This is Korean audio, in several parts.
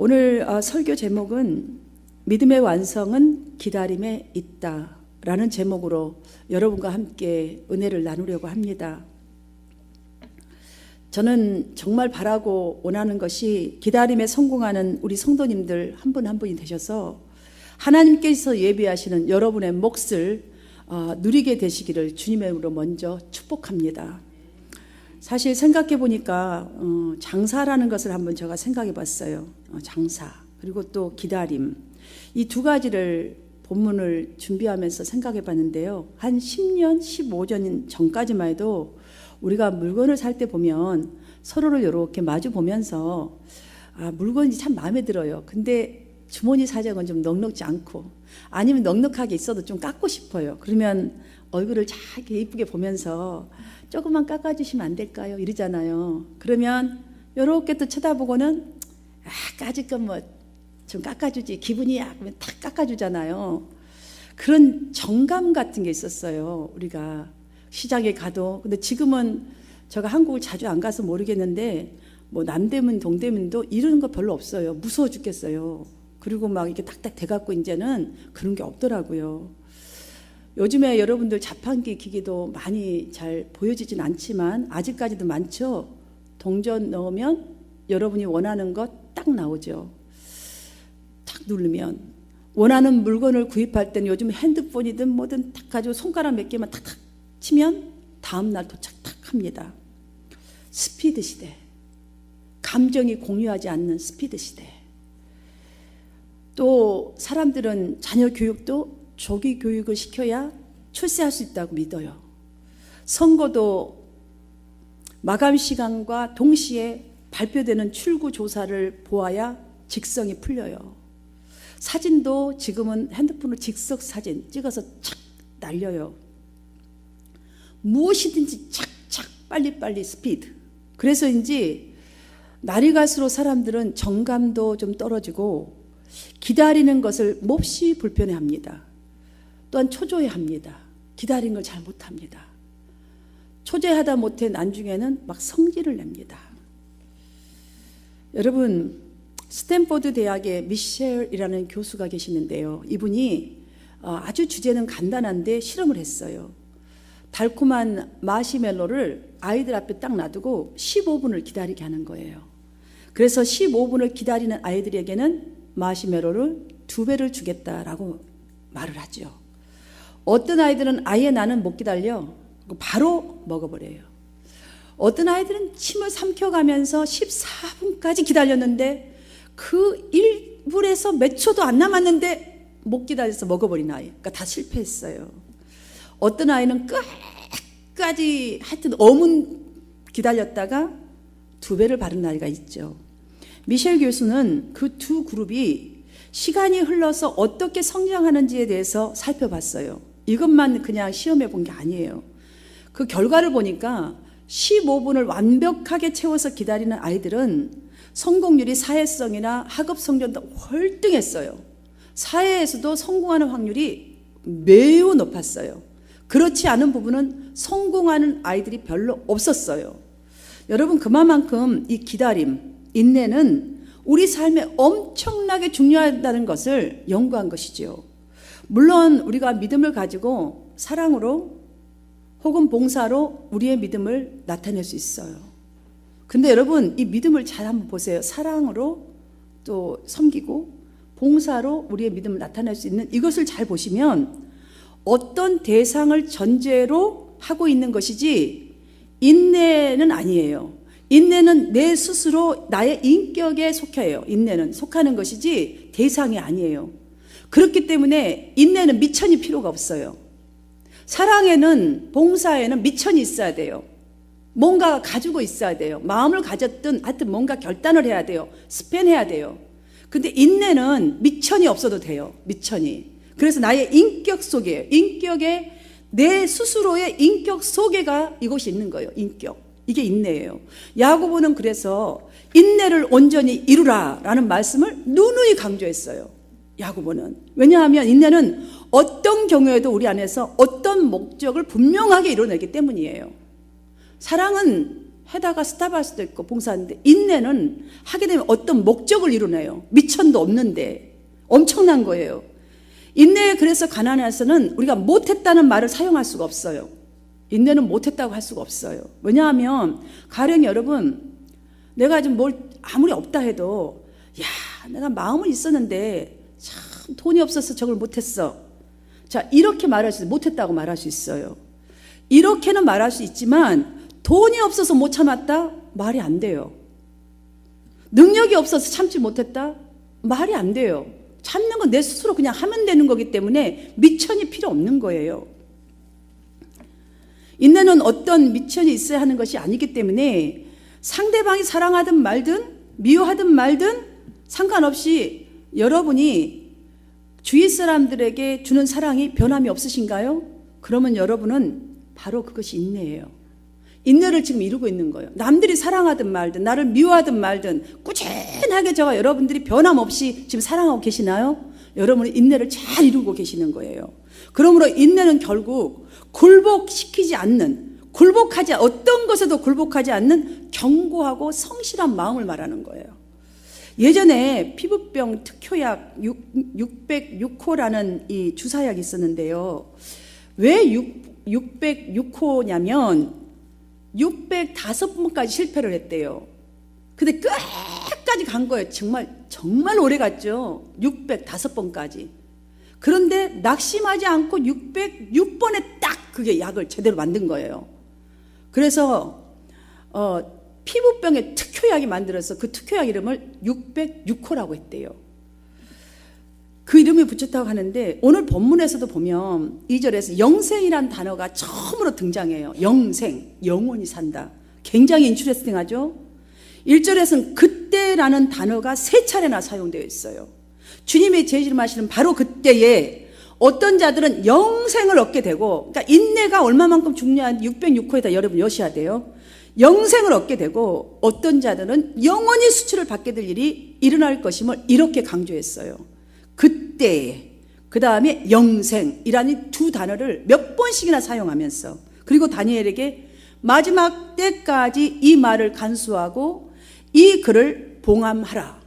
오늘 설교 제목은 믿음의 완성은 기다림에 있다 라는 제목으로 여러분과 함께 은혜를 나누려고 합니다. 저는 정말 바라고 원하는 것이 기다림에 성공하는 우리 성도님들 한 분 한 분이 되셔서 하나님께서 예비하시는 여러분의 몫을 누리게 되시기를 주님의 이름으로 먼저 축복합니다. 사실 생각해 보니까 장사라는 것을 한번 제가 생각해 봤어요. 장사 그리고 또 기다림, 이 두 가지를 본문을 준비하면서 생각해 봤는데요. 한 10년, 15년 전까지만 해도 우리가 물건을 살 때 보면 서로를 이렇게 마주 보면서 물건이 참 마음에 들어요. 근데 주머니 사정은 좀 넉넉지 않고, 아니면 넉넉하게 있어도 좀 깎고 싶어요. 그러면 얼굴을 잘 이쁘게 보면서 조금만 깎아주시면 안 될까요? 이러잖아요. 그러면 이렇게 또 쳐다보고는 까짓 건 뭐 좀 깎아주지, 기분이야 그러면 탁 깎아주잖아요. 그런 정감 같은 게 있었어요. 우리가 시장에 가도. 근데 지금은 제가 한국을 자주 안 가서 모르겠는데 뭐 남대문 동대문도 이런 거 별로 없어요. 무서워 죽겠어요. 그리고 막 이렇게 딱딱 대갖고 이제는 그런 게 없더라고요. 요즘에 여러분들 자판기 기기도 많이 잘 보여지진 않지만 아직까지도 많죠. 동전 넣으면 여러분이 원하는 것 딱 나오죠. 탁 누르면. 원하는 물건을 구입할 때는 요즘 핸드폰이든 뭐든 딱 가지고 손가락 몇 개만 탁탁 치면 다음날 도착 탁 합니다. 스피드 시대, 감정이 공유하지 않는 스피드 시대. 또 사람들은 자녀 교육도 조기 교육을 시켜야 출세할 수 있다고 믿어요. 선거도 마감 시간과 동시에 발표되는 출구 조사를 보아야 직성이 풀려요. 사진도 지금은 핸드폰으로 즉석 사진 찍어서 착 날려요. 무엇이든지 착착 빨리빨리 스피드. 그래서인지 날이 갈수록 사람들은 정감도 좀 떨어지고 기다리는 것을 몹시 불편해합니다. 또한 초조해합니다. 기다리는 걸 잘 못합니다. 초조하다 못해 나중에는 막 성질을 냅니다. 여러분, 스탠포드 대학의 미셸이라는 교수가 계시는데요. 이분이 아주 주제는 간단한데 실험을 했어요. 달콤한 마시멜로를 아이들 앞에 딱 놔두고 15분을 기다리게 하는 거예요. 그래서 15분을 기다리는 아이들에게는 마시멜로를 2배를 주겠다라고 말을 하죠. 어떤 아이들은 아예 나는 못 기다려 바로 먹어버려요. 어떤 아이들은 침을 삼켜가면서 14분까지 기다렸는데 그 1분에서 몇 초도 안 남았는데 못 기다려서 먹어버린 아이. 그러니까 다 실패했어요. 어떤 아이는 끝까지 하여튼 어문 기다렸다가 2배를 바른 아이가 있죠. 미셸 교수는 그 두 그룹이 시간이 흘러서 어떻게 성장하는지에 대해서 살펴봤어요. 이것만 그냥 시험해 본 게 아니에요. 그 결과를 보니까 15분을 완벽하게 채워서 기다리는 아이들은 성공률이 사회성이나 학업 성적도 월등했어요. 사회에서도 성공하는 확률이 매우 높았어요. 그렇지 않은 부분은 성공하는 아이들이 별로 없었어요. 여러분, 그만큼 이 기다림, 인내는 우리 삶에 엄청나게 중요하다는 것을 연구한 것이지요. 물론 우리가 믿음을 가지고 사랑으로 혹은 봉사로 우리의 믿음을 나타낼 수 있어요. 근데 여러분, 이 믿음을 잘 한번 보세요. 사랑으로 또 섬기고 봉사로 우리의 믿음을 나타낼 수 있는 이것을 잘 보시면 어떤 대상을 전제로 하고 있는 것이지 인내는 아니에요. 인내는 내 스스로 나의 인격에 속해요. 인내는 속하는 것이지 대상이 아니에요. 그렇기 때문에 인내는 미천이 필요가 없어요. 사랑에는, 봉사에는 미천이 있어야 돼요. 뭔가 가지고 있어야 돼요. 마음을 가졌든 하여튼 뭔가 결단을 해야 돼요. 스팬해야 돼요. 근데 인내는 미천이 없어도 돼요. 미천이. 그래서 나의 인격 속에, 인격에 내 스스로의 인격 속에가 이것이 있는 거예요. 인격. 이게 인내예요. 야고보는 그래서 인내를 온전히 이루라 라는 말씀을 누누이 강조했어요. 야고보는. 왜냐하면 인내는 어떤 경우에도 우리 안에서 어떤 목적을 분명하게 이뤄내기 때문이에요. 사랑은 해다가 스탑할 수도 있고 봉사하는데, 인내는 하게 되면 어떤 목적을 이루네요. 미천도 없는데 엄청난 거예요. 인내에 그래서 가나안에서는 우리가 못했다는 말을 사용할 수가 없어요. 인내는 못했다고 할 수가 없어요. 왜냐하면 가령 여러분, 내가 좀 뭘 아무리 없다 해도 야, 내가 마음은 있었는데 참 돈이 없어서 저걸 못했어. 자, 이렇게 말할 수 있어요. 못했다고 말할 수 있어요. 이렇게는 말할 수 있지만 돈이 없어서 못 참았다? 말이 안 돼요. 능력이 없어서 참지 못했다? 말이 안 돼요. 참는 건 내 스스로 그냥 하면 되는 거기 때문에 미천이 필요 없는 거예요. 인내는 어떤 미천이 있어야 하는 것이 아니기 때문에 상대방이 사랑하든 말든 미워하든 말든 상관없이 여러분이 주위 사람들에게 주는 사랑이 변함이 없으신가요? 그러면 여러분은 바로 그것이 인내예요. 인내를 지금 이루고 있는 거예요. 남들이 사랑하든 말든 나를 미워하든 말든 꾸준하게 저와 여러분들이 변함없이 지금 사랑하고 계시나요? 여러분은 인내를 잘 이루고 계시는 거예요. 그러므로 인내는 결국 굴복시키지 않는, 어떤 것에도 굴복하지 않는 견고하고 성실한 마음을 말하는 거예요. 예전에 피부병 특효약 606호라는 이 주사약이 있었는데요. 왜 606호냐면 605번까지 실패를 했대요. 근데 끝까지 간 거예요. 정말 오래 갔죠. 605번까지. 그런데 낙심하지 않고 606번에 딱 그게 약을 제대로 만든 거예요. 그래서 피부병의 특효약이 만들어서 그 특효약 이름을 606호라고 했대요. 그 이름이 붙였다고 하는데 오늘 본문에서도 보면 2절에서 영생이란 단어가 처음으로 등장해요. 영생, 영원히 산다. 굉장히 인트레스팅하죠. 1절에서는 그때라는 단어가 3차례나 사용되어 있어요. 주님이 재림하시는 바로 그때에 어떤 자들은 영생을 얻게 되고, 그러니까 인내가 얼마만큼 중요한 606호에다 여러분 여셔야 돼요. 영생을 얻게 되고 어떤 자들은 영원히 수치를 받게 될 일이 일어날 것임을 이렇게 강조했어요. 그때에, 그 다음에 영생이라는 두 단어를 몇 번씩이나 사용하면서, 그리고 다니엘에게 마지막 때까지 이 말을 간수하고 이 글을 봉함하라.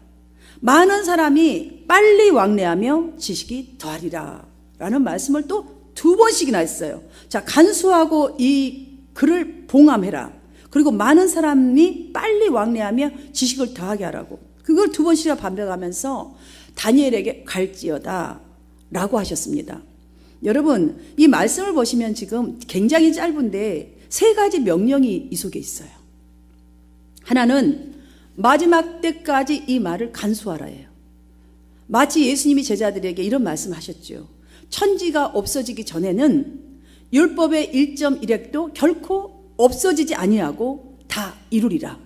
많은 사람이 빨리 왕래하며 지식이 더하리라 라는 말씀을 또 2번씩이나 했어요. 자, 간수하고 이 글을 봉함해라. 그리고 많은 사람이 빨리 왕래하며 지식을 더하게 하라고. 그걸 2번씩이나 반복하면서 다니엘에게 갈지어다 라고 하셨습니다. 여러분, 이 말씀을 보시면 지금 굉장히 짧은데 3가지 명령이 이 속에 있어요. 하나는 마지막 때까지 이 말을 간수하라예요. 마치 예수님이 제자들에게 이런 말씀하셨죠. 천지가 없어지기 전에는 율법의 1.1획도 결코 없어지지 아니하고 다 이루리라.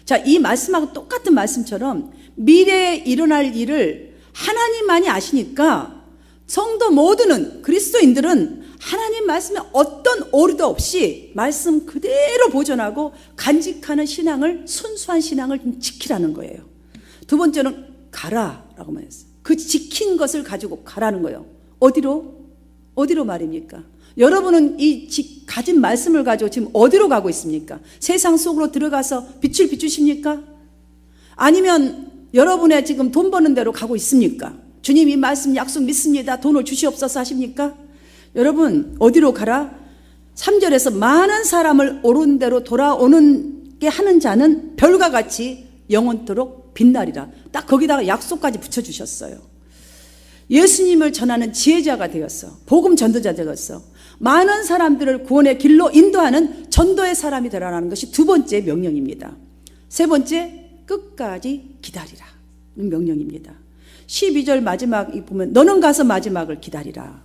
자, 이 말씀하고 똑같은 말씀처럼 미래에 일어날 일을 하나님만이 아시니까 성도 모두는, 그리스도인들은 하나님 말씀에 어떤 오류도 없이 말씀 그대로 보존하고 간직하는 신앙을, 순수한 신앙을 지키라는 거예요. 2번째는 가라라고 말했어요. 그 지킨 것을 가지고 가라는 거예요. 어디로 말입니까? 여러분은 이 가진 말씀을 가지고 지금 어디로 가고 있습니까? 세상 속으로 들어가서 빛을 비추십니까? 아니면 여러분의 지금 돈 버는 대로 가고 있습니까? 주님 이 말씀 약속 믿습니다. 돈을 주시옵소서 하십니까? 여러분, 어디로 가라? 3절에서 많은 사람을 옳은 대로 돌아오게 하는 자는 별과 같이 영원토록 빛나리라. 딱 거기다가 약속까지 붙여주셨어요. 예수님을 전하는 지혜자가 되었어. 복음 전도자 되었어. 많은 사람들을 구원의 길로 인도하는 전도의 사람이 되라는 것이 2번째 명령입니다. 3번째, 끝까지 기다리라 는 명령입니다. 12절 마지막 보면 너는 가서 마지막을 기다리라.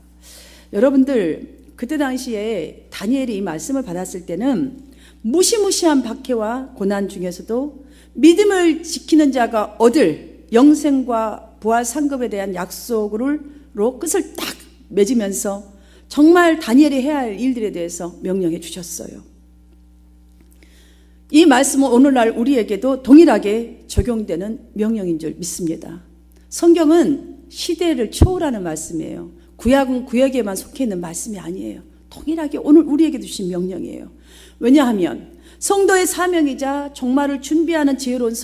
여러분들, 그때 당시에 다니엘이 이 말씀을 받았을 때는 무시무시한 박해와 고난 중에서도 믿음을 지키는 자가 얻을 영생과 부활 상급에 대한 약속으로 끝을 딱 맺으면서 정말 다니엘이 해야 할 일들에 대해서 명령해 주셨어요. 이 말씀은 오늘날 우리에게도 동일하게 적용되는 명령인 줄 믿습니다. 성경은 시대를 초월하는 말씀이에요. 구약은 구약에만 속해 있는 말씀이 아니에요. 동일하게 오늘 우리에게 주신 명령이에요. 왜냐하면 성도의 사명이자 종말을 준비하는 지혜로운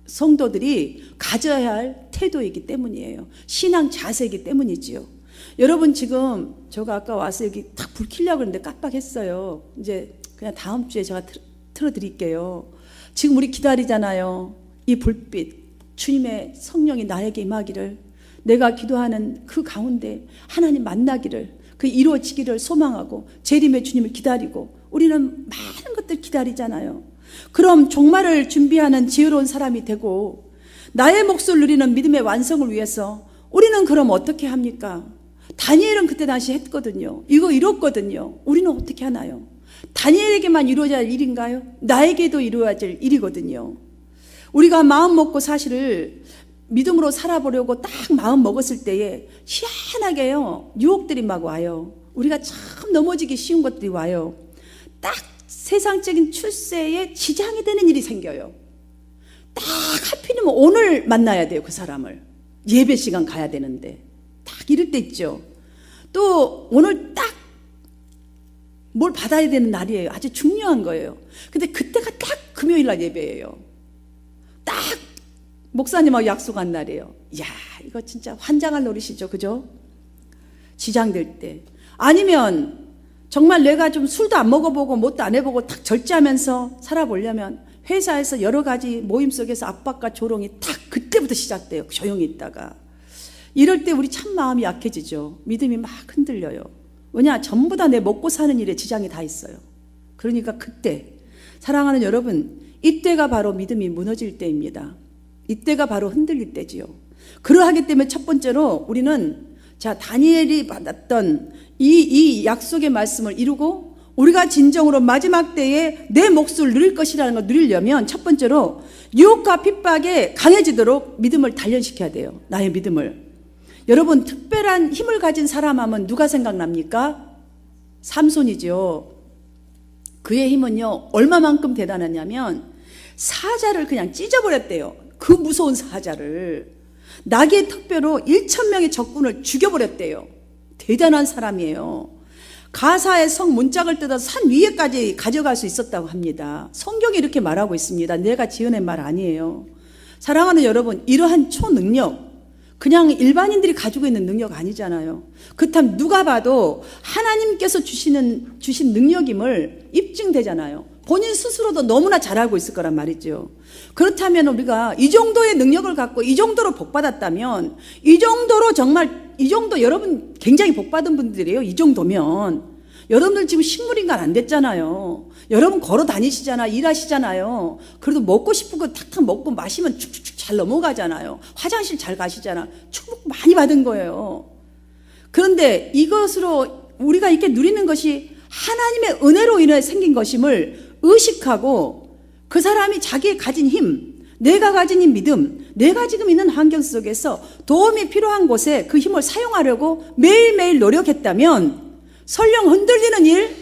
성도들이 가져야 할 태도이기 때문이에요. 신앙 자세이기 때문이지요. 여러분 지금 제가 아까 와서 여기 딱 불 켜려고 했는데 깜빡했어요. 이제 그냥 다음 주에 제가 틀어드릴게요. 지금 우리 기다리잖아요. 이 불빛, 주님의 성령이 나에게 임하기를, 내가 기도하는 그 가운데 하나님 만나기를, 그 이루어지기를 소망하고 재림의 주님을 기다리고 우리는 많은 것들 기다리잖아요. 그럼 종말을 준비하는 지혜로운 사람이 되고 나의 몫을 누리는 믿음의 완성을 위해서 우리는 그럼 어떻게 합니까? 다니엘은 그때 당시 했거든요. 이거 이뤘거든요. 우리는 어떻게 하나요? 다니엘에게만 이루어져야 할 일인가요? 나에게도 이루어질 일이거든요. 우리가 마음 먹고 사실을 믿음으로 살아보려고 딱 마음 먹었을 때에 희한하게요, 유혹들이 막 와요. 우리가 참 넘어지기 쉬운 것들이 와요. 딱 세상적인 출세에 지장이 되는 일이 생겨요. 딱 하필이면 오늘 만나야 돼요. 그 사람을 예배 시간 가야 되는데 딱 이럴 때 있죠. 또 오늘 딱 뭘 받아야 되는 날이에요. 아주 중요한 거예요. 근데 그때가 딱 금요일 날 예배예요. 딱 목사님하고 약속한 날이에요. 이야, 이거 진짜 환장할 노릇이죠. 그죠? 지장될 때. 아니면 정말 내가 좀 술도 안 먹어보고 뭣도 안 해보고 딱 절제하면서 살아보려면 회사에서 여러 가지 모임 속에서 압박과 조롱이 딱 그때부터 시작돼요. 조용히 있다가. 이럴 때 우리 참 마음이 약해지죠. 믿음이 막 흔들려요. 왜냐? 전부 다 내 먹고 사는 일에 지장이 다 있어요. 그러니까 그때 사랑하는 여러분, 이때가 바로 믿음이 무너질 때입니다. 이때가 바로 흔들릴 때지요. 그러하기 때문에 첫 번째로 우리는 다니엘이 받았던 이 약속의 말씀을 이루고 우리가 진정으로 마지막 때에 내 몫을 누릴 것이라는 걸 누리려면 첫 번째로 유혹과 핍박에 강해지도록 믿음을 단련시켜야 돼요. 나의 믿음을. 여러분, 특별한 힘을 가진 사람 하면 누가 생각납니까? 삼손이죠. 그의 힘은요, 얼마만큼 대단하냐면 사자를 그냥 찢어버렸대요. 그 무서운 사자를. 낙의 턱뼈로 1,000명의 적군을 죽여버렸대요. 대단한 사람이에요. 가사의 성 문짝을 뜯어서 산 위에까지 가져갈 수 있었다고 합니다. 성경이 이렇게 말하고 있습니다. 내가 지어낸 말 아니에요. 사랑하는 여러분, 이러한 초능력, 그냥 일반인들이 가지고 있는 능력 아니잖아요. 그렇다면 누가 봐도 하나님께서 주신 능력임을 입증되잖아요. 본인 스스로도 너무나 잘 알고 있을 거란 말이죠. 그렇다면 우리가 이 정도의 능력을 갖고 이 정도로 복받았다면, 이 정도로 정말, 이 정도 여러분 굉장히 복받은 분들이에요. 이 정도면. 여러분들 지금 식물인간 안 됐잖아요. 여러분 걸어 다니시잖아, 일하시잖아요. 그래도 먹고 싶은 거 탁탁 먹고 마시면 축축축 잘 넘어가잖아요. 화장실 잘 가시잖아. 축복 많이 받은 거예요. 그런데 이것으로 우리가 이렇게 누리는 것이 하나님의 은혜로 인해 생긴 것임을 의식하고 그 사람이 자기의 가진 힘, 내가 가진 이 믿음, 내가 지금 있는 환경 속에서 도움이 필요한 곳에 그 힘을 사용하려고 매일매일 노력했다면 설령 흔들리는 일,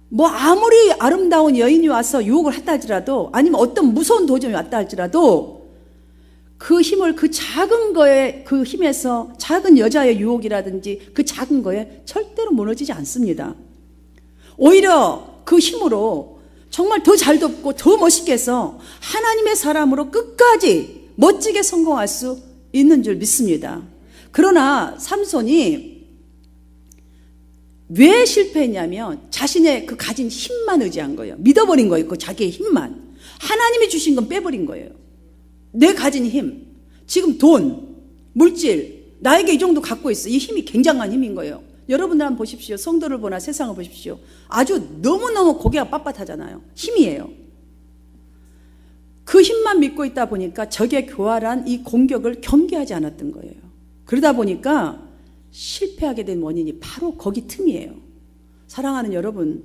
뭐 아무리 아름다운 여인이 와서 유혹을 했다 할지라도, 아니면 어떤 무서운 도전이 왔다 할지라도 그 힘을 그 작은 거에, 그 힘에서 작은 여자의 유혹이라든지 그 작은 거에 절대로 무너지지 않습니다. 오히려 그 힘으로 정말 더 잘 돕고 더 멋있게 해서 하나님의 사람으로 끝까지 멋지게 성공할 수 있는 줄 믿습니다. 그러나 삼손이 왜 실패했냐면 자신의 그 가진 힘만 의지한 거예요. 믿어버린 거예요. 그 자기의 힘만. 하나님이 주신 건 빼버린 거예요. 내 가진 힘, 지금 돈, 물질, 나에게 이 정도 갖고 있어. 이 힘이 굉장한 힘인 거예요. 여러분들 한번 보십시오. 성도를 보나 세상을 보십시오. 아주 너무너무 고개가 빳빳하잖아요. 힘이에요. 그 힘만 믿고 있다 보니까 적의 교활한 이 공격을 경계하지 않았던 거예요. 그러다 보니까 실패하게 된 원인이 바로 거기 틈이에요. 사랑하는 여러분,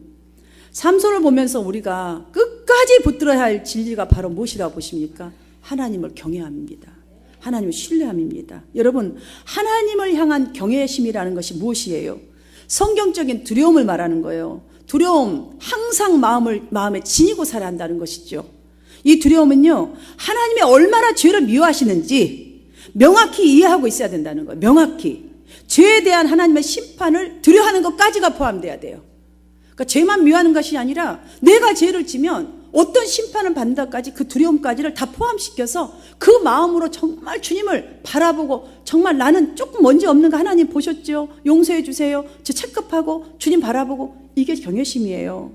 삼손을 보면서 우리가 끝까지 붙들어야 할 진리가 바로 무엇이라고 보십니까? 하나님을 경외함입니다. 하나님을 신뢰함입니다. 여러분, 하나님을 향한 경외심이라는 것이 무엇이에요? 성경적인 두려움을 말하는 거예요. 두려움, 항상 마음에 지니고 살아야 한다는 것이죠. 이 두려움은요, 하나님이 얼마나 죄를 미워하시는지 명확히 이해하고 있어야 된다는 거예요. 명확히. 죄에 대한 하나님의 심판을 두려워하는 것까지가 포함돼야 돼요. 그러니까 죄만 미워하는 것이 아니라 내가 죄를 지면 어떤 심판을 받는다까지 그 두려움까지를 다 포함시켜서 그 마음으로 정말 주님을 바라보고 정말 나는 조금 먼지 없는 거 하나님 보셨죠? 용서해 주세요. 저 체크하고 주님 바라보고 이게 경외심이에요.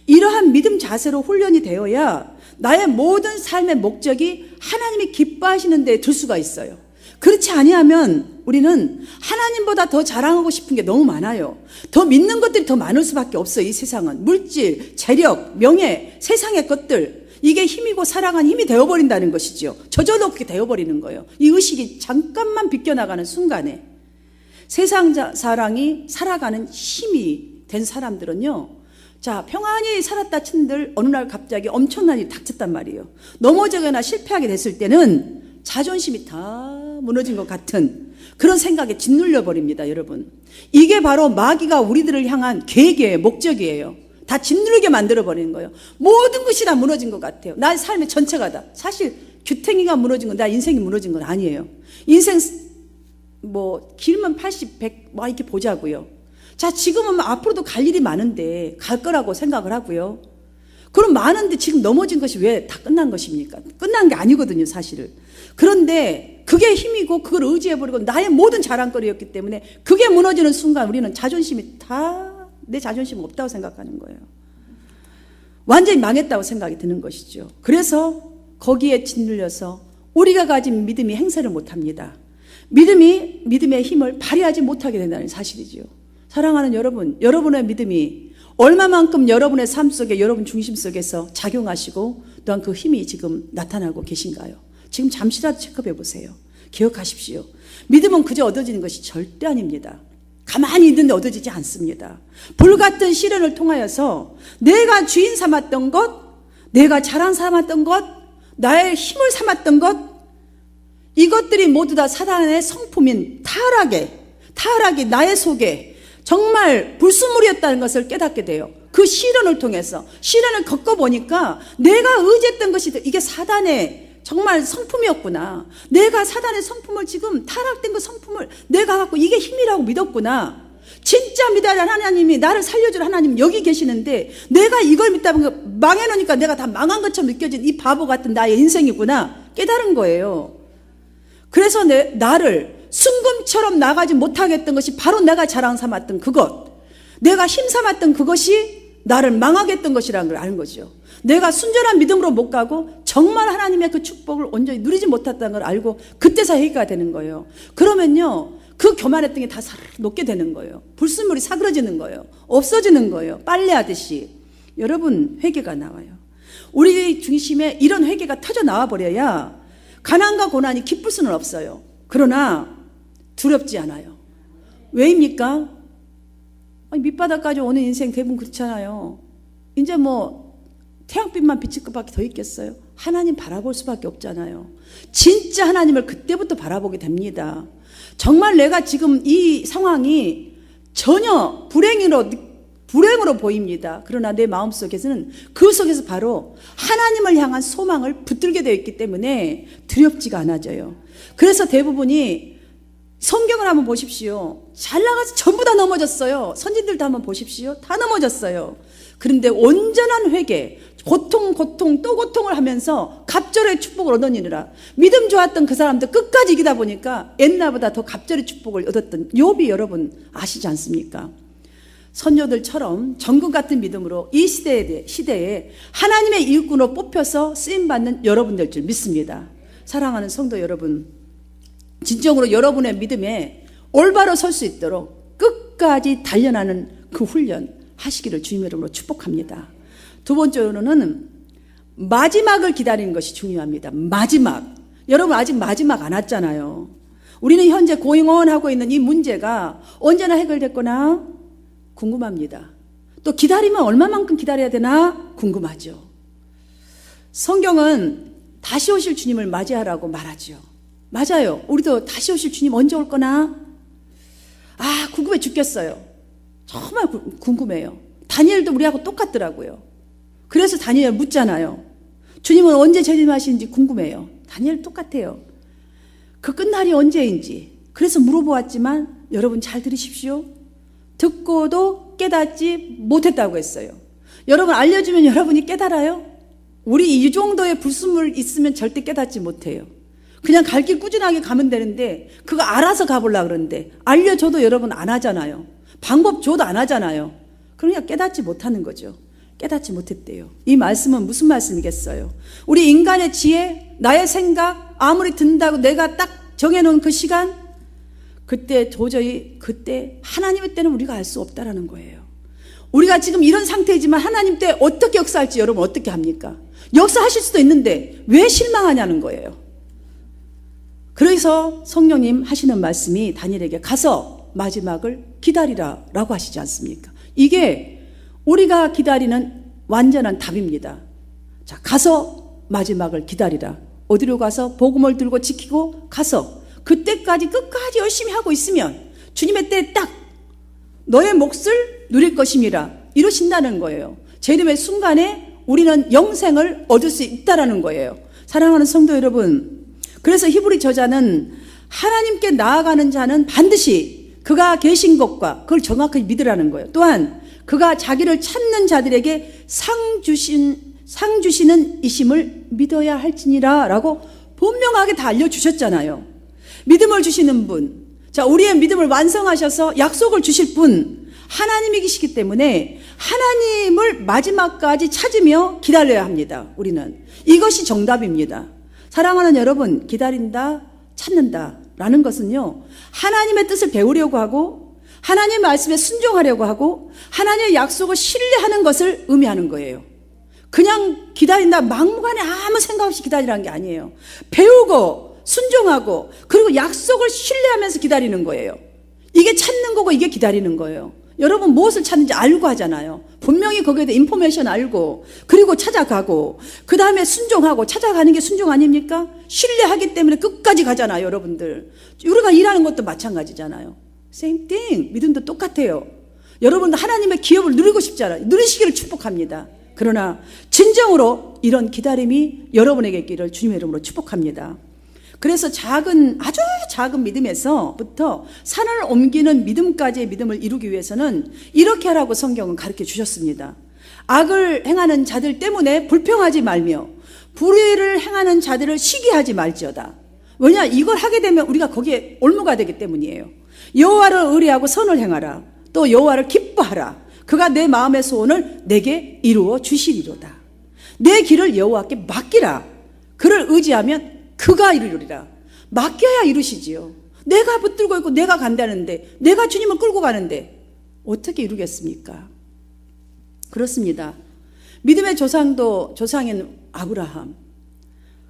이러한 믿음 자세로 훈련이 되어야 나의 모든 삶의 목적이 하나님이 기뻐하시는 데에 둘 수가 있어요. 그렇지 아니하면 우리는 하나님보다 더 자랑하고 싶은 게 너무 많아요. 더 믿는 것들이 더 많을 수밖에 없어요. 이 세상은 물질, 재력, 명예, 세상의 것들, 이게 힘이고 사랑한 힘이 되어버린다는 것이죠. 저절로 그렇게 되어버리는 거예요. 이 의식이 잠깐만 비껴나가는 순간에 세상 사랑이 살아가는 힘이 된 사람들은요, 자, 평안히 살았다 친들 어느 날 갑자기 엄청난 일이 닥쳤단 말이에요. 넘어지거나 실패하게 됐을 때는 자존심이 다 무너진 것 같은 그런 생각에 짓눌려 버립니다, 여러분. 이게 바로 마귀가 우리들을 향한 계획이에요, 목적이에요. 다 짓누르게 만들어 버리는 거예요. 모든 것이 다 무너진 것 같아요. 나의 삶의 전체가 다. 사실 규탱이가 무너진 건, 나 인생이 무너진 건 아니에요. 인생 뭐 길면 80, 100 뭐 이렇게 보자고요. 자, 지금은 앞으로도 갈 일이 많은데 갈 거라고 생각을 하고요. 그럼 많은데 지금 넘어진 것이 왜 다 끝난 것입니까? 끝난 게 아니거든요, 사실은. 그런데 그게 힘이고 그걸 의지해버리고 나의 모든 자랑거리였기 때문에 그게 무너지는 순간 우리는 자존심이 다 내 자존심 없다고 생각하는 거예요. 완전히 망했다고 생각이 드는 것이죠. 그래서 거기에 짓눌려서 우리가 가진 믿음이 행세를 못합니다. 믿음의 힘을 발휘하지 못하게 된다는 사실이죠. 사랑하는 여러분, 여러분의 믿음이 얼마만큼 여러분의 삶 속에 여러분 중심 속에서 작용하시고 또한 그 힘이 지금 나타나고 계신가요? 지금 잠시라도 체크해 보세요. 기억하십시오. 믿음은 그저 얻어지는 것이 절대 아닙니다. 가만히 있는데 얻어지지 않습니다. 불같은 시련을 통하여서 내가 주인 삼았던 것, 내가 자랑 삼았던 것, 나의 힘을 삼았던 것, 이것들이 모두 다 사단의 성품인 타락이 나의 속에 정말 불순물이었다는 것을 깨닫게 돼요. 그 시련을 통해서 시련을 겪어보니까 내가 의지했던 것이 이게 사단의 정말 성품이었구나. 내가 사단의 성품을 지금 타락된 그 성품을 내가 갖고 이게 힘이라고 믿었구나. 진짜 믿어야 할 하나님이 나를 살려줄 하나님 여기 계시는데 내가 이걸 믿다 보니까 망해놓으니까 내가 다 망한 것처럼 느껴진 이 바보 같은 나의 인생이구나 깨달은 거예요. 그래서 나를 순금처럼 나가지 못하게 했던 것이 바로 내가 자랑 삼았던 그것, 내가 힘 삼았던 그것이 나를 망하게 했던 것이라는 걸 아는 거죠. 내가 순전한 믿음으로 못 가고 정말 하나님의 그 축복을 온전히 누리지 못했다는 걸 알고 그때서 회개가 되는 거예요. 그러면요, 그 교만했던 게 다 녹게 되는 거예요. 불순물이 사그러지는 거예요. 없어지는 거예요. 빨래하듯이. 여러분, 회개가 나와요. 우리 중심에 이런 회개가 터져 나와 버려야 가난과 고난이 기쁠 수는 없어요. 그러나 두렵지 않아요. 왜입니까? 밑바닥까지 오는 인생 대부분 그렇잖아요. 이제 뭐 태양빛만 비칠 것밖에 더 있겠어요? 하나님 바라볼 수밖에 없잖아요. 진짜 하나님을 그때부터 바라보게 됩니다. 정말 내가 지금 이 상황이 전혀 불행으로 보입니다. 그러나 내 마음속에서는 그 속에서 바로 하나님을 향한 소망을 붙들게 되어 있기 때문에 두렵지가 않아져요. 그래서 대부분이 성경을 한번 보십시오. 잘 나가서 전부 다 넘어졌어요. 선진들도 한번 보십시오. 다 넘어졌어요. 그런데 온전한 회개, 고통 또 고통을 하면서 갑절의 축복을 얻으니라. 믿음 좋았던 그 사람들 끝까지 이기다 보니까 옛날보다 더 갑절의 축복을 얻었던 욥이 여러분 아시지 않습니까? 선조들처럼 정금 같은 믿음으로 이 시대에 하나님의 일꾼으로 뽑혀서 쓰임받는 여러분들 줄 믿습니다. 사랑하는 성도 여러분, 진정으로 여러분의 믿음에 올바로 설 수 있도록 끝까지 단련하는 그 훈련 하시기를 주님의 이름으로 축복합니다. 두 번째로는 마지막을 기다리는 것이 중요합니다. 마지막. 여러분 아직 마지막 안 왔잖아요. 우리는 현재 고잉원하고 있는 이 문제가 언제나 해결됐거나 궁금합니다. 또 기다리면 얼마만큼 기다려야 되나 궁금하죠. 성경은 다시 오실 주님을 맞이하라고 말하죠. 맞아요. 우리도 다시 오실 주님 언제 올 거나? 궁금해 죽겠어요. 정말 궁금해요. 다니엘도 우리하고 똑같더라고요. 그래서 다니엘 묻잖아요. 주님은 언제 재림하시는지 궁금해요. 다니엘 똑같아요. 그 끝날이 언제인지. 그래서 물어보았지만 여러분 잘 들으십시오. 듣고도 깨닫지 못했다고 했어요. 여러분, 알려주면 여러분이 깨달아요? 우리 이 정도의 불순물 있으면 절대 깨닫지 못해요. 그냥 갈 길 꾸준하게 가면 되는데 그거 알아서 가보려고 그러는데 알려줘도 여러분 안 하잖아요. 방법 줘도 안 하잖아요. 그러니까 깨닫지 못하는 거죠. 깨닫지 못했대요. 이 말씀은 무슨 말씀이겠어요? 우리 인간의 지혜, 나의 생각 아무리 든다고 내가 딱 정해놓은 그 시간, 그때 도저히 그때 하나님의 때는 우리가 알 수 없다라는 거예요. 우리가 지금 이런 상태이지만 하나님 때 어떻게 역사할지 여러분 어떻게 합니까? 역사하실 수도 있는데 왜 실망하냐는 거예요. 그래서 성령님 하시는 말씀이 다니엘에게 가서 마지막을 기다리라 라고 하시지 않습니까? 이게 우리가 기다리는 완전한 답입니다. 자, 가서 마지막을 기다리라. 어디로 가서 복음을 들고 지키고 가서 그때까지 끝까지 열심히 하고 있으면 주님의 때에 딱 너의 몫을 누릴 것임이라 이러신다는 거예요. 재림의 순간에 우리는 영생을 얻을 수 있다라는 거예요. 사랑하는 성도 여러분, 그래서 히브리 저자는 하나님께 나아가는 자는 반드시 그가 계신 것과 그걸 정확하게 믿으라는 거예요. 또한 그가 자기를 찾는 자들에게 상 주시는 이심을 믿어야 할지니라 라고 분명하게 다 알려주셨잖아요. 믿음을 주시는 분, 자, 우리의 믿음을 완성하셔서 약속을 주실 분 하나님이시기 때문에 하나님을 마지막까지 찾으며 기다려야 합니다. 우리는 이것이 정답입니다. 사랑하는 여러분, 기다린다, 찾는다 라는 것은요, 하나님의 뜻을 배우려고 하고 하나님의 말씀에 순종하려고 하고 하나님의 약속을 신뢰하는 것을 의미하는 거예요. 그냥 기다린다, 막무가내 아무 생각 없이 기다리라는 게 아니에요. 배우고 순종하고 그리고 약속을 신뢰하면서 기다리는 거예요. 이게 찾는 거고 이게 기다리는 거예요. 여러분 무엇을 찾는지 알고 하잖아요. 분명히 거기에 대해 인포메이션 알고 그리고 찾아가고 그 다음에 순종하고 찾아가는 게 순종 아닙니까? 신뢰하기 때문에 끝까지 가잖아요. 여러분들 우리가 일하는 것도 마찬가지잖아요. Same thing. 믿음도 똑같아요. 여러분도 하나님의 기업을 누리고 싶잖아요. 누리시기를 축복합니다. 그러나 진정으로 이런 기다림이 여러분에게 있기를 주님의 이름으로 축복합니다. 그래서 아주 작은 믿음에서부터 산을 옮기는 믿음까지의 믿음을 이루기 위해서는 이렇게 하라고 성경은 가르쳐 주셨습니다. 악을 행하는 자들 때문에 불평하지 말며 불의를 행하는 자들을 시기하지 말지어다. 왜냐, 이걸 하게 되면 우리가 거기에 올무가 되기 때문이에요. 여호와를 의뢰하고 선을 행하라. 또 여호와를 기뻐하라. 그가 내 마음의 소원을 내게 이루어 주시리로다. 내 길을 여호와께 맡기라. 그를 의지하면 그가 이루리라. 맡겨야 이루시지요. 내가 붙들고 있고 내가 간다는데, 내가 주님을 끌고 가는데 어떻게 이루겠습니까? 그렇습니다. 믿음의 조상인 아브라함,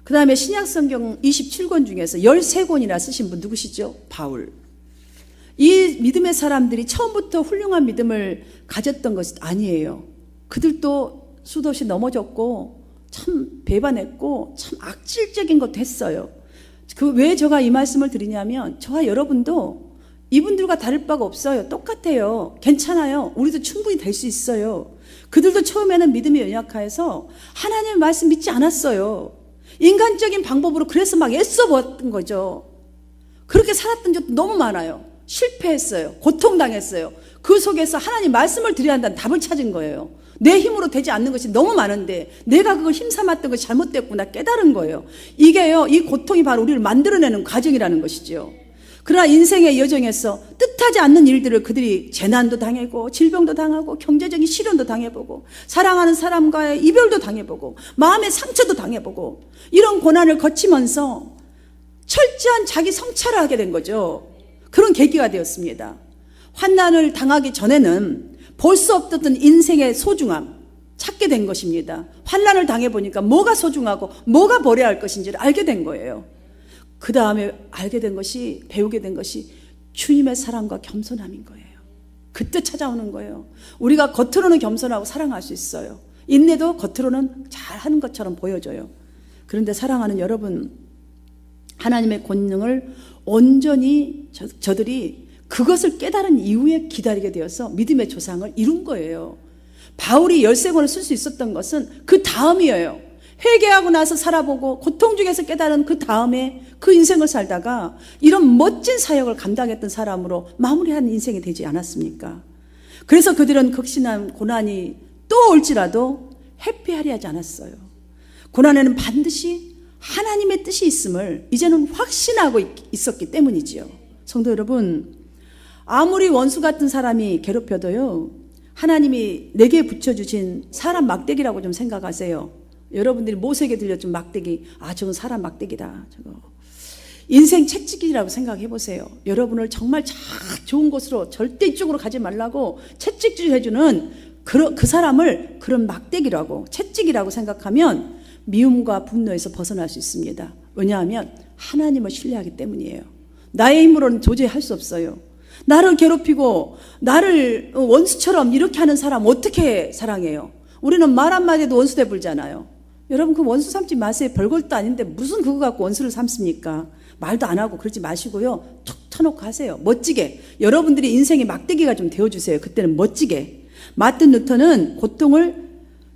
그 다음에 신약성경 27권 중에서 13권이나 쓰신 분 누구시죠? 바울. 이 믿음의 사람들이 처음부터 훌륭한 믿음을 가졌던 것이 아니에요. 그들도 수도 없이 넘어졌고 참 배반했고 참 악질적인 것도 했어요. 왜 제가 이 말씀을 드리냐면 저와 여러분도 이분들과 다를 바가 없어요. 똑같아요. 괜찮아요. 우리도 충분히 될 수 있어요. 그들도 처음에는 믿음이 연약해서 하나님의 말씀 믿지 않았어요. 인간적인 방법으로 그래서 막 애써봤던 거죠. 그렇게 살았던 적도 너무 많아요. 실패했어요. 고통당했어요. 그 속에서 하나님 말씀을 드려야 한다는 답을 찾은 거예요. 내 힘으로 되지 않는 것이 너무 많은데 내가 그걸 힘삼았던 것이 잘못됐구나 깨달은 거예요. 이게요, 이 고통이 바로 우리를 만들어내는 과정이라는 것이죠. 그러나 인생의 여정에서 뜻하지 않는 일들을 그들이 재난도 당하고 질병도 당하고 경제적인 시련도 당해보고 사랑하는 사람과의 이별도 당해보고 마음의 상처도 당해보고 이런 고난을 거치면서 철저한 자기 성찰을 하게 된 거죠. 그런 계기가 되었습니다. 환난을 당하기 전에는 볼 수 없었던 인생의 소중함 찾게 된 것입니다. 환난을 당해보니까 뭐가 소중하고 뭐가 버려야 할 것인지를 알게 된 거예요. 그 다음에 알게 된 것이, 배우게 된 것이 주님의 사랑과 겸손함인 거예요. 그때 찾아오는 거예요. 우리가 겉으로는 겸손하고 사랑할 수 있어요. 인내도 겉으로는 잘하는 것처럼 보여져요. 그런데 사랑하는 여러분, 하나님의 권능을 온전히 저들이 그것을 깨달은 이후에 기다리게 되어서 믿음의 조상을 이룬 거예요. 바울이 13권을 쓸 수 있었던 것은 그 다음이에요. 회개하고 나서 살아보고 고통 중에서 깨달은 그 다음에 그 인생을 살다가 이런 멋진 사역을 감당했던 사람으로 마무리한 인생이 되지 않았습니까? 그래서 그들은 극심한 고난이 또 올지라도 회피하려 하지 않았어요. 고난에는 반드시 하나님의 뜻이 있음을 이제는 확신하고 있었기 때문이지요. 성도 여러분, 아무리 원수 같은 사람이 괴롭혀도요, 하나님이 내게 붙여주신 사람 막대기라고 좀 생각하세요. 여러분들이 모세에게 들려준 막대기, 저건 사람 막대기다. 저거 인생 채찍이라고 생각해 보세요. 여러분을 정말 좋은 곳으로 절대 이쪽으로 가지 말라고 채찍질 해주는 그 사람을 그런 막대기라고, 채찍이라고 생각하면 미움과 분노에서 벗어날 수 있습니다. 왜냐하면 하나님을 신뢰하기 때문이에요. 나의 힘으로는 도저히 할 수 없어요. 나를 괴롭히고 나를 원수처럼 이렇게 하는 사람 어떻게 사랑해요? 우리는 말 한마디도 원수 대불잖아요. 여러분, 그 원수 삼지 마세요. 별것도 아닌데 무슨 그거 갖고 원수를 삼습니까? 말도 안 하고 그러지 마시고요, 툭 터놓고 하세요. 멋지게. 여러분들이 인생의 막대기가 좀 되어주세요. 그때는 멋지게. 마틴 루터는 고통을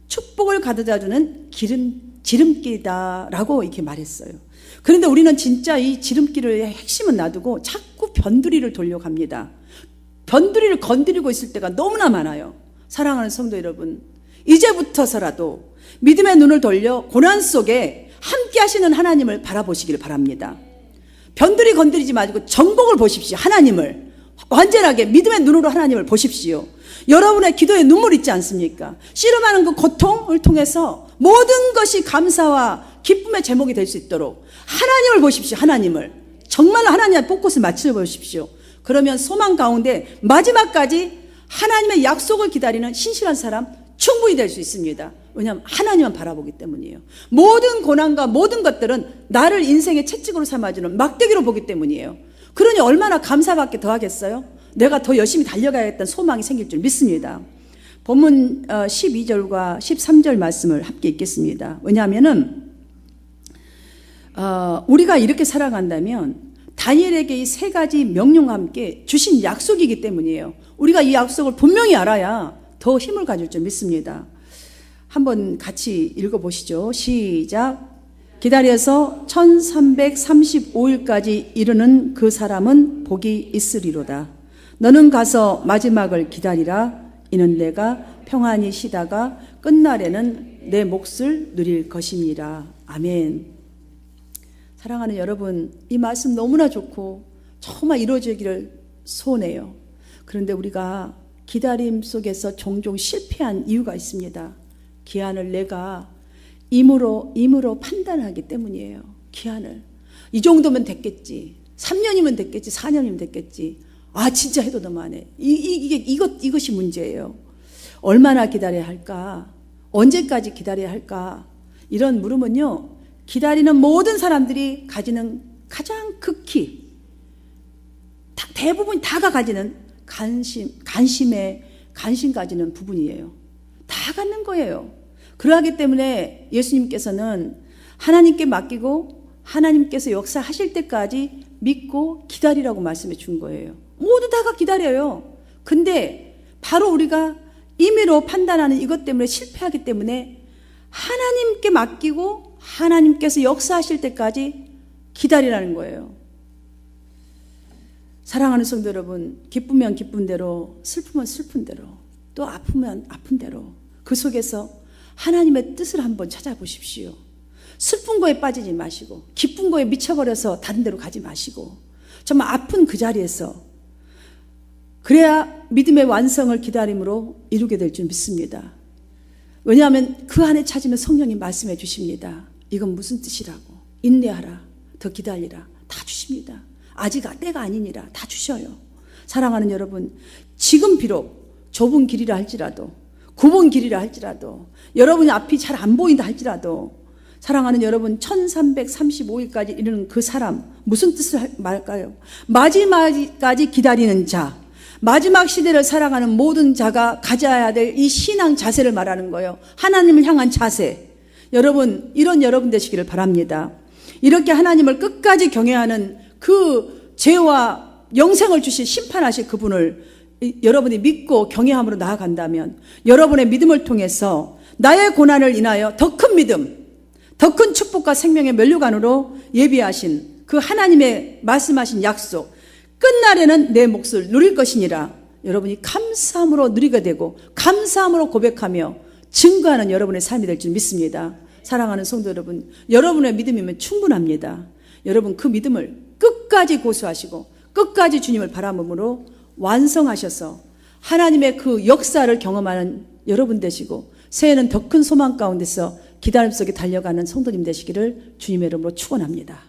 축복을 가져다주는 지름길이다라고 이렇게 말했어요. 그런데 우리는 진짜 이 지름길의 핵심은 놔두고 자꾸 변두리를 돌려갑니다. 변두리를 건드리고 있을 때가 너무나 많아요. 사랑하는 성도 여러분, 이제부터서라도 믿음의 눈을 돌려 고난 속에 함께 하시는 하나님을 바라보시기를 바랍니다. 변두리 건드리지 마시고 정복을 보십시오. 하나님을 완전하게 믿음의 눈으로 하나님을 보십시오. 여러분의 기도에 눈물 있지 않습니까? 씨름하는 그 고통을 통해서 모든 것이 감사와 기쁨의 제목이 될 수 있도록 하나님을 보십시오. 하나님을 정말로 하나님의 벚꽃을 맞춰 보십시오. 그러면 소망 가운데 마지막까지 하나님의 약속을 기다리는 신실한 사람 충분히 될 수 있습니다. 왜냐하면 하나님만 바라보기 때문이에요. 모든 고난과 모든 것들은 나를 인생의 채찍으로 삼아주는 막대기로 보기 때문이에요. 그러니 얼마나 감사밖에 더 하겠어요? 내가 더 열심히 달려가야겠다는 소망이 생길 줄 믿습니다. 본문 12절과 13절 말씀을 함께 읽겠습니다. 왜냐하면은 우리가 이렇게 살아간다면 다니엘에게 이 세 가지 명령과 함께 주신 약속이기 때문이에요. 우리가 이 약속을 분명히 알아야 더 힘을 가질 줄 믿습니다. 한번 같이 읽어보시죠. 시작. 기다려서 1335일까지 이르는 그 사람은 복이 있으리로다. 너는 가서 마지막을 기다리라. 이는 내가 평안히 쉬다가 끝날에는 내 몫을 누릴 것이니라. 아멘. 사랑하는 여러분, 이 말씀 너무나 좋고 정말 이루어지기를 소원해요. 그런데 우리가 기다림 속에서 종종 실패한 이유가 있습니다. 기한을 내가 임으로 판단하기 때문이에요. 기한을 이 정도면 됐겠지, 3년이면 됐겠지, 4년이면 됐겠지, 진짜 해도 너무하네. 이것이 문제예요. 얼마나 기다려야 할까? 언제까지 기다려야 할까? 이런 물음은요, 기다리는 모든 사람들이 가지는 가장 극히 대부분 다가 가지는 관심 가지는 부분이에요. 다 갖는 거예요. 그러하기 때문에 예수님께서는 하나님께 맡기고 하나님께서 역사하실 때까지 믿고 기다리라고 말씀해 준 거예요. 모두 다가 기다려요. 근데 바로 우리가 임의로 판단하는 이것 때문에 실패하기 때문에 하나님께 맡기고 하나님께서 역사하실 때까지 기다리라는 거예요. 사랑하는 성도 여러분, 기쁘면 기쁜 대로, 슬프면 슬픈 대로, 또 아프면 아픈 대로 그 속에서 하나님의 뜻을 한번 찾아보십시오. 슬픈 거에 빠지지 마시고 기쁜 거에 미쳐버려서 다른 데로 가지 마시고 정말 아픈 그 자리에서, 그래야 믿음의 완성을 기다림으로 이루게 될 줄 믿습니다. 왜냐하면 그 안에 찾으면 성령이 말씀해 주십니다. 이건 무슨 뜻이라고, 인내하라, 더 기다리라, 다 주십니다. 아직 때가 아니니라 다 주셔요. 사랑하는 여러분, 지금 비록 좁은 길이라 할지라도, 굽은 길이라 할지라도, 여러분이 앞이 잘 안 보인다 할지라도, 사랑하는 여러분, 1335일까지 이르는 그 사람, 무슨 뜻을 말까요? 마지막까지 기다리는 자, 마지막 시대를 살아가는 모든 자가 가져야 될 이 신앙 자세를 말하는 거예요. 하나님을 향한 자세. 여러분, 이런 여러분 되시기를 바랍니다. 이렇게 하나님을 끝까지 경외하는 그 죄와 영생을 주신 심판하실 그분을 여러분이 믿고 경외함으로 나아간다면, 여러분의 믿음을 통해서 나의 고난을 인하여 더 큰 믿음, 더 큰 축복과 생명의 면류관으로 예비하신 그 하나님의 말씀하신 약속, 끝날에는 내 몫을 누릴 것이니라. 여러분이 감사함으로 누리게 되고 감사함으로 고백하며 증거하는 여러분의 삶이 될 줄 믿습니다. 사랑하는 성도 여러분, 여러분의 믿음이면 충분합니다. 여러분 그 믿음을 끝까지 고수하시고 끝까지 주님을 바라봄으로 완성하셔서 하나님의 그 역사를 경험하는 여러분 되시고 새해는 더 큰 소망 가운데서 기다림 속에 달려가는 성도님 되시기를 주님의 이름으로 축원합니다.